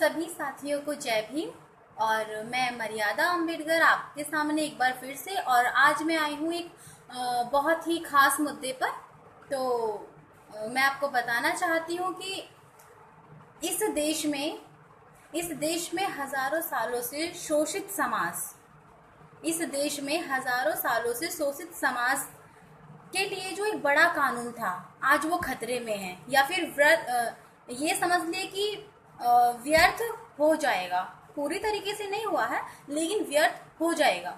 सभी साथियों को जय भीम। और मैं मर्यादा अम्बेडकर आपके सामने एक बार फिर से, और आज मैं आई हूँ एक बहुत ही खास मुद्दे पर। तो मैं आपको बताना चाहती हूँ कि इस देश में हजारों सालों से शोषित समाज, इस देश में हजारों सालों से शोषित समाज के लिए जो एक बड़ा कानून था, आज वो खतरे में है, या फिर ये समझ लिए कि व्यर्थ हो जाएगा। पूरी तरीके से नहीं हुआ है, लेकिन व्यर्थ हो जाएगा।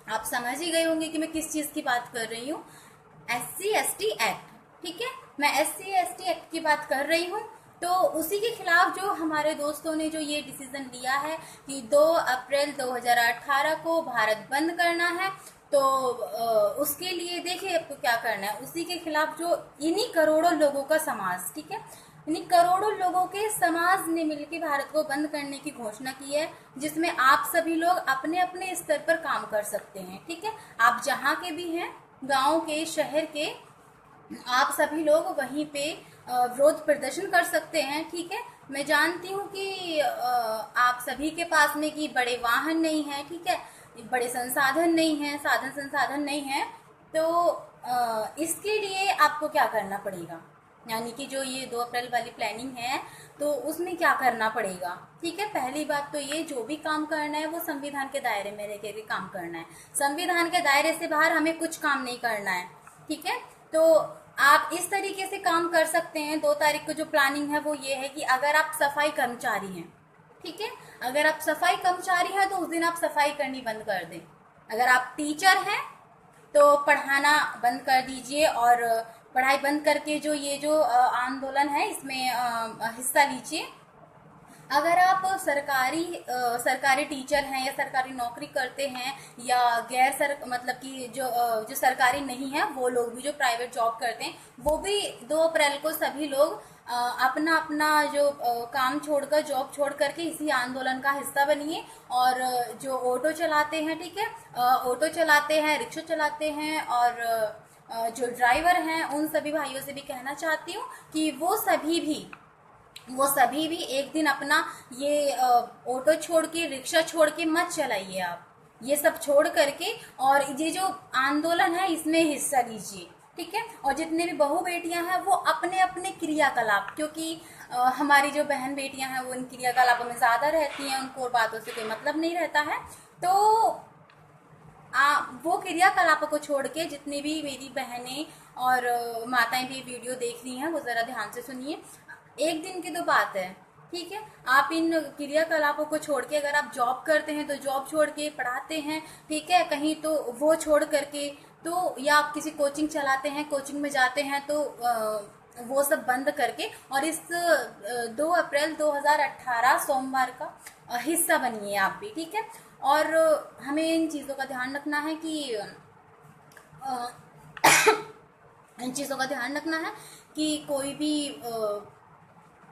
आप समझ ही गए होंगे कि मैं किस चीज़ की बात कर रही हूँ। SC/ST एक्ट, ठीक है, मैं SC/ST एक्ट की बात कर रही हूँ। तो उसी के खिलाफ जो हमारे दोस्तों ने जो ये डिसीजन लिया है कि 2 अप्रैल 2018 को भारत बंद करना है, तो उसके लिए देखिए आपको क्या करना है। उसी के खिलाफ जो इन्हीं करोड़ों लोगों का समाज, ठीक है, इन्हीं करोड़ों लोगों के समाज ने मिलकर भारत को बंद करने की घोषणा की है, जिसमें आप सभी लोग अपने अपने स्तर पर काम कर सकते हैं। ठीक है, आप जहाँ के भी हैं, गांव के, शहर के, आप सभी लोग वहीं पे विरोध प्रदर्शन कर सकते हैं। ठीक है, मैं जानती हूँ कि आप सभी के पास में कि बड़े वाहन नहीं है, ठीक है, बड़े संसाधन नहीं है, साधन संसाधन नहीं है। तो इसके लिए आपको क्या करना पड़ेगा, यानी कि जो ये 2 अप्रैल वाली प्लानिंग है, तो उसमें क्या करना पड़ेगा। ठीक है, पहली बात तो ये, जो भी काम करना है वो संविधान के दायरे में रह के काम करना है। संविधान के दायरे से बाहर हमें कुछ काम नहीं करना है। ठीक है, तो आप इस तरीके से काम कर सकते हैं। 2 तारीख को जो प्लानिंग है वो ये है कि अगर आप सफाई कर्मचारी हैं, ठीक है, अगर आप सफाई कर्मचारी हैं तो उस दिन आप सफाई करनी बंद कर दें। अगर आप टीचर हैं तो पढ़ाना बंद कर दीजिए, और पढ़ाई बंद करके जो ये जो आंदोलन है इसमें हिस्सा लीजिए। अगर आप सरकारी टीचर हैं या सरकारी नौकरी करते हैं, या मतलब कि जो सरकारी नहीं है, वो लोग भी जो प्राइवेट जॉब करते हैं, वो भी 2 अप्रैल को सभी लोग अपना अपना जो काम छोड़कर, जॉब छोड़ करके इसी आंदोलन का हिस्सा बनिए। और जो ऑटो चलाते हैं, ठीक है, ऑटो चलाते हैं, रिक्शा चलाते हैं, और जो ड्राइवर हैं, उन सभी भाइयों से भी कहना चाहती हूँ कि वो सभी भी एक दिन अपना ये ऑटो छोड़ के, रिक्शा छोड़ के मत चलाइए। आप ये सब छोड़ करके और ये जो आंदोलन है इसमें हिस्सा लीजिए। ठीक है, और जितने भी बहू बेटियां हैं वो अपने अपने क्रियाकलाप, क्योंकि हमारी जो बहन बेटियां हैं वो इन क्रियाकलापों में ज़्यादा रहती हैं, उनको और बातों से कोई मतलब नहीं रहता है। तो वो क्रियाकलापों को छोड़ के, जितनी भी मेरी बहनें और माताएं भी वीडियो देख रही हैं वो ज़रा ध्यान से सुनिए। एक दिन की तो बात है, ठीक है, आप इन क्रियाकलापों को छोड़ के, अगर आप जॉब करते हैं तो जॉब छोड़ के, पढ़ाते हैं, ठीक है, कहीं तो वो छोड़ करके, तो या आप किसी कोचिंग चलाते हैं, कोचिंग में जाते हैं, तो वो सब बंद करके, और इस 2 अप्रैल 2018 सोमवार का हिस्सा बनिए आप भी। ठीक है, और हमें इन चीज़ों का ध्यान रखना है कि इन चीज़ों का ध्यान रखना है कि कोई भी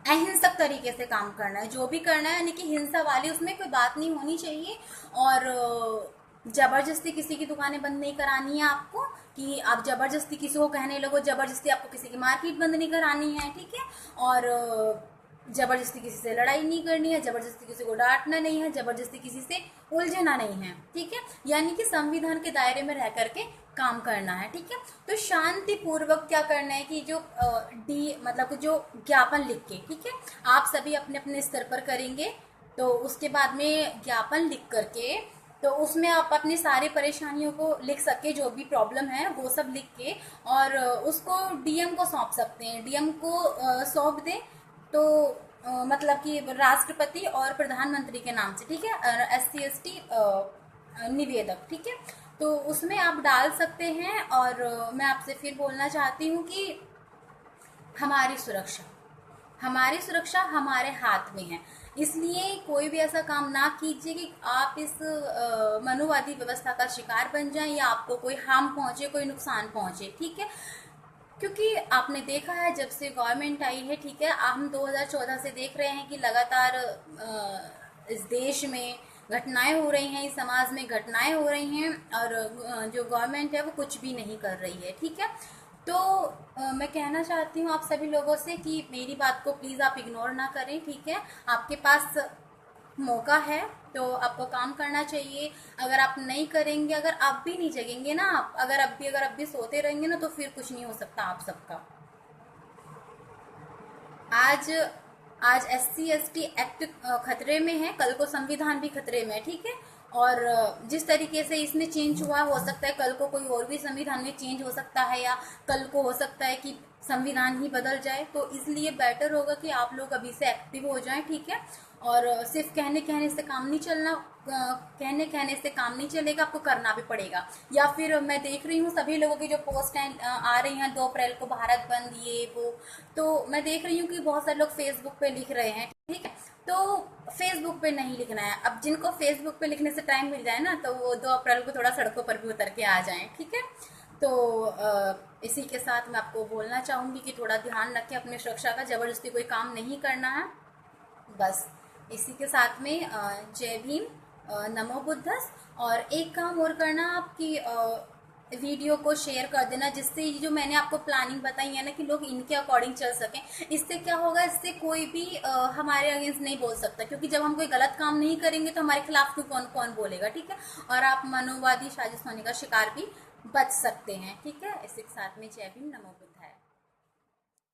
अहिंसक तरीके से काम करना है, जो भी करना है, यानी कि हिंसा वाली उसमें कोई बात नहीं होनी चाहिए। और जबरदस्ती किसी की दुकानें बंद नहीं करानी है आपको, कि आप जबरदस्ती किसी को कहने लगो, जबरदस्ती आपको किसी की मार्केट बंद नहीं करानी है। ठीक है, और जबरदस्ती किसी से लड़ाई नहीं करनी है, जबरदस्ती किसी को डांटना नहीं है, जबरदस्ती किसी से उलझना नहीं है। ठीक है, यानी कि संविधान के दायरे में रह करके काम करना है। ठीक है, तो शांति पूर्वक क्या करना है कि जो मतलब जो ज्ञापन लिख के, ठीक है, आप सभी अपने अपने स्तर पर करेंगे। तो उसके बाद में ज्ञापन लिख करके, तो उसमें आप अपनी सारी परेशानियों को लिख सके, जो भी प्रॉब्लम है वो सब लिख के, और उसको DM को सौंप सकते हैं। DM को सौंप दें तो मतलब कि राष्ट्रपति और प्रधानमंत्री के नाम से, ठीक है, SC/ST निवेदक, ठीक है, तो उसमें आप डाल सकते हैं। और मैं आपसे फिर बोलना चाहती हूँ कि हमारी सुरक्षा हमारे हाथ में है, इसलिए कोई भी ऐसा काम ना कीजिए कि आप इस मनुवादी व्यवस्था का शिकार बन जाएं, या आपको कोई हार्म पहुंचे, कोई नुकसान पहुंचे। ठीक है, क्योंकि आपने देखा है जब से गवर्नमेंट आई है, ठीक है, हम 2014 से देख रहे हैं कि लगातार इस देश में घटनाएं हो रही हैं, इस समाज में घटनाएं हो रही हैं, और जो गवर्नमेंट है वो कुछ भी नहीं कर रही है। ठीक है, तो मैं कहना चाहती हूँ आप सभी लोगों से कि मेरी बात को प्लीज़ आप इग्नोर ना करें, ठीक है। आपके पास मौका है तो आपको काम करना चाहिए। अगर आप नहीं करेंगे, अगर आप भी नहीं जगेंगे ना, आप अगर आप भी सोते रहेंगे ना, तो फिर कुछ नहीं हो सकता आप सबका। आज आज SC ST एक्ट खतरे में है, कल को संविधान भी खतरे में है, ठीक है। और जिस तरीके से इसमें चेंज हुआ, हो सकता है कल को कोई और भी संविधान में चेंज हो सकता है, या कल को हो सकता है कि संविधान ही बदल जाए। तो इसलिए बेटर होगा कि आप लोग अभी से एक्टिव हो जाएं, ठीक है। और सिर्फ कहने कहने से काम नहीं चलना, कहने कहने से काम नहीं चलेगा, आपको करना भी पड़ेगा। या फिर मैं देख रही हूँ सभी लोगों की जो पोस्ट आ रही हैं 2 अप्रैल को भारत बंद, ये वो, तो मैं देख रही हूँ कि बहुत सारे लोग फेसबुक पे लिख रहे हैं, ठीक है। तो फेसबुक पे नहीं लिखना है। अब जिनको फेसबुक पे लिखने से टाइम मिल जाए ना, तो वो 2 अप्रैल को थोड़ा सड़कों पर भी उतर के आ जाएं, ठीक है। तो इसी के साथ मैं आपको बोलना चाहूँगी कि थोड़ा ध्यान रखें अपनी सुरक्षा का, ज़बरदस्ती कोई काम नहीं करना है। बस इसी के साथ में जय भीम, नमो बुद्धस। और एक काम और करना, आपकी वीडियो को शेयर कर देना, जिससे ये जो मैंने आपको प्लानिंग बताई है ना, कि लोग इनके अकॉर्डिंग चल सकें। इससे क्या होगा, इससे कोई भी हमारे अगेंस्ट नहीं बोल सकता, क्योंकि जब हम कोई गलत काम नहीं करेंगे तो हमारे खिलाफ क्यों कौन कौन बोलेगा, ठीक है। और आप मनोवादी साजिश होने का शिकार भी बच सकते हैं, ठीक है। इसी के साथ में जय भीम, नमो बुद्धस।